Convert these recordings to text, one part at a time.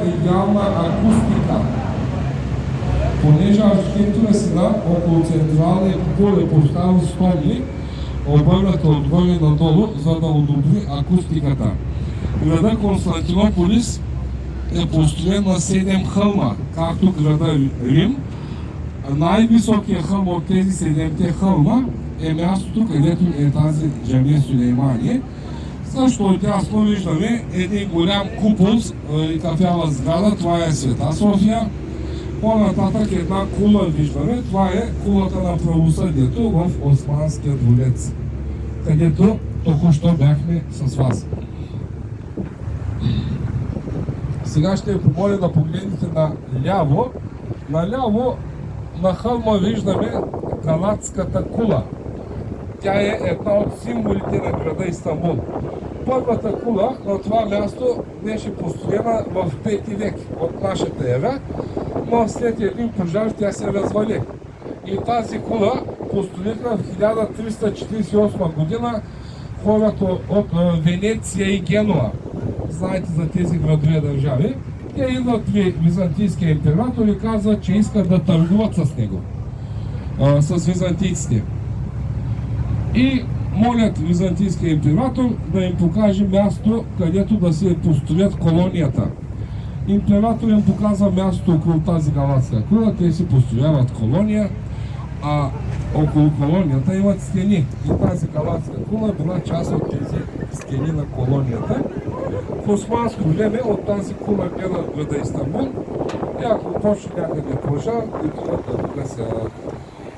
идеална акустика. Понеже архитектура сега около централния купол е поставил столи, обърната отгоре надолу, за да одобри акустиката. Града Константинополис е построен на 7 хълма, както града Рим. Най-високият хълм от тези 7 хълма е мястото, където е тази Джамия Сюлеймани. Също отясно виждаме един голям купол и кафява сграда, това е Света София. По-нататък една кула виждаме, това е кулата на правосъдието в Османския дворец, където току-що бяхме с вас. Сега ще ви помоля да погледнете наляво. Наляво на хълма виждаме Галатската кула. Тя е една от символите на града Истанбул. Първата кула на това място беше построена в 5 век от нашата ера, но след един пожар тя се развали. И тази кула построиха в 1348 година хората от Венеция и Генуа. Знаете за тези градове държави. Те идват при византийския император и казват, че искат да търгуват с него, с византийците. И молят византийския император да им покаже място, където да се построят колонията. Император им показва място около тази галатска кула, те си построяват колония, а около колонията имат стени. И тази галатска кула била част от тези стени на колонията. В османско време от тази кула гледат града Истанбул и ако почне някъде пожар, отиват да погасяват.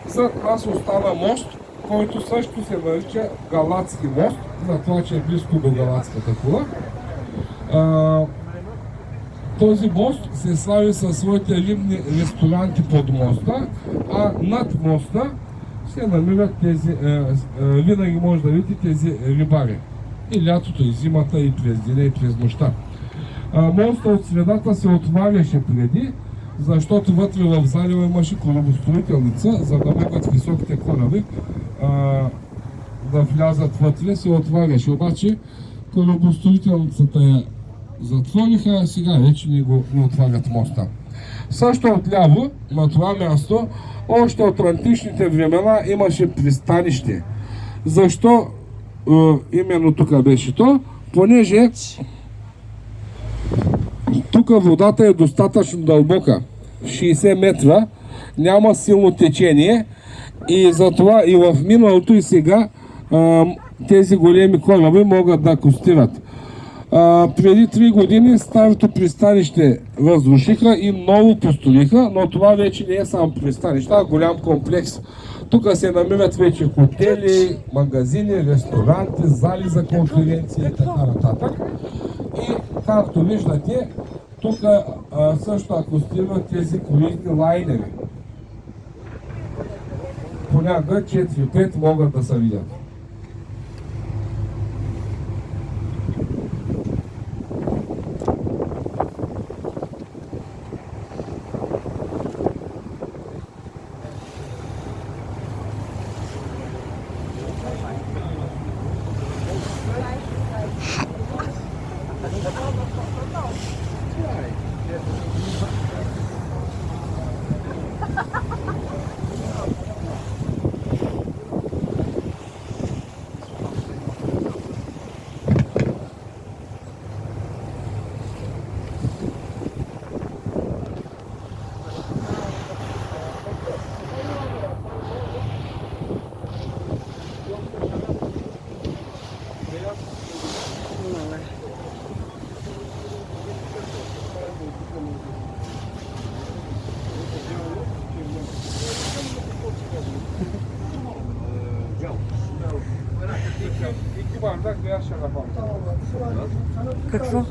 Зад нас остана мост, който също се нарича Галатски мост, за това, че е близко до Галатската кула. Този мост се слави със своите рибни ресторанти под моста, а над моста се намират тези, винаги може да видите тези рибари. И лятото, и зимата, и през деня, и през нощта. Моста от средата се отваряше преди, защото вътре в залива имаше корабостроителница, за да могат високите кораби да влязат вътре, се отваряше. Обаче корабостроителницата я затвориха, а сега вече не отварят моста. Също отляво, на това място, още от античните времена имаше пристанище. Защо именно тук беше то? Понеже тук водата е достатъчно дълбока, 60 метра, няма силно течение и затова и в миналото и сега тези големи кораби могат да акостират. Преди 3 години старото пристанище разрушиха и ново построиха, но това вече не е само пристанище, а голям комплекс. Тук се намират вече хотели, магазини, ресторанти, зали за конференции и така нататък. И както виждате, тук също акостират тези круизни лайнери. Понякога 4-5 могат да се видят. Какво?